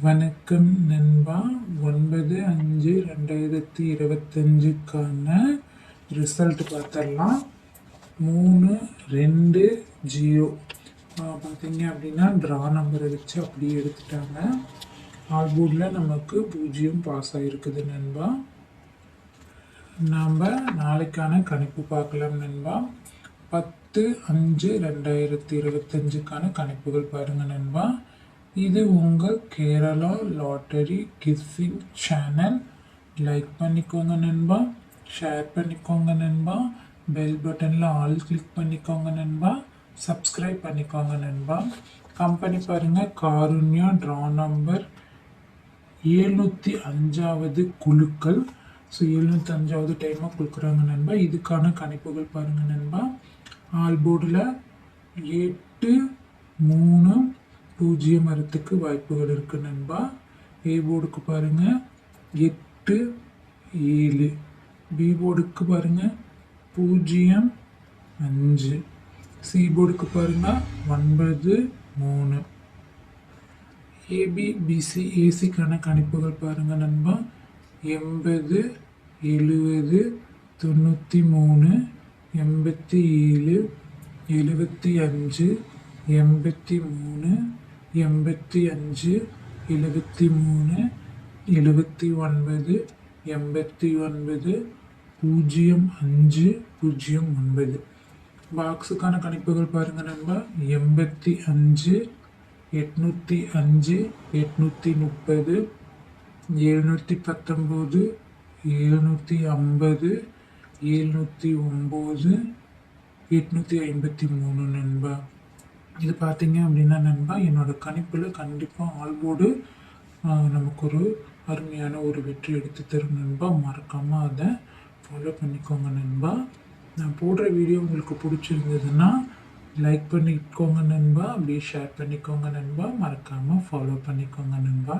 வணக்கம் நண்பா. 9/5/2025க்கான ரிசல்ட் பார்த்துடலாம். 3-2-0 பார்த்தீங்க அப்படின்னா ட்ரா நம்பரை வச்சு அப்படியே எடுத்துட்டாங்க. ஆல்போர்டில் நமக்கு 0 பாஸ் ஆகிருக்குது நண்பா. நாம் நாளைக்கான கணிப்பு பார்க்கலாம் நண்பா. 10/5/2025க்கான கணிப்புகள் பாருங்கள் நண்பா. இது உங்கள் Kerala lottery kissing channel. Like பண்ணிக்கோங்க நண்பா, ஷேர் பண்ணிக்கோங்க நண்பா, பெல் பட்டனில் ஆல் கிளிக் பண்ணிக்கோங்க நண்பா, சப்ஸ்கிரைப் பண்ணிக்கோங்க நண்பா. கம்பெனி பாருங்கள், காருண்யா. ட்ரா நம்பர் 705வது குழுக்கள். ஸோ 705வது டைமாக கொடுக்குறாங்க நண்பா. இதுக்கான கணிப்புகள் பாருங்கள் நண்பா. ஆல்போர்டில் 8-3-0 வரத்துக்கு வாய்ப்புகள் இருக்குது நண்பா. ஏ போர்டுக்கு பாருங்கள் 8-7. பி போர்டுக்கு பாருங்கள் 0-5. சி போர்டுக்கு பாருங்கள் 9-3. ஏபிபிசி ஏசிக்கான கணிப்புகள் பாருங்கள் நண்பா. 80, 70, 93, 87, 75, 83, 85, 73, 79, 89, 05-09. பாக்ஸுக்கான கணிப்புகள் பாருங்கள் நண்பா. 85, 805, 830, 719, 750, 709, 853 நண்பா. இது பார்த்தீங்க அப்படின்னா நண்பா, என்னோடய கணிப்பில் கண்டிப்பாக ஆல்போர்டு நமக்கு ஒரு அருமையான ஒரு வெற்றி எடுத்து தரும் நண்பா. மறக்காமல் அதை ஃபாலோ பண்ணிக்கோங்க நண்பா. நான் போடுற வீடியோ உங்களுக்கு பிடிச்சிருந்ததுன்னா லைக் பண்ணிக்கோங்க நண்பா, அப்படியே ஷேர் பண்ணிக்கோங்க நண்பா, மறக்காமல் ஃபாலோ பண்ணிக்கோங்க நண்பா.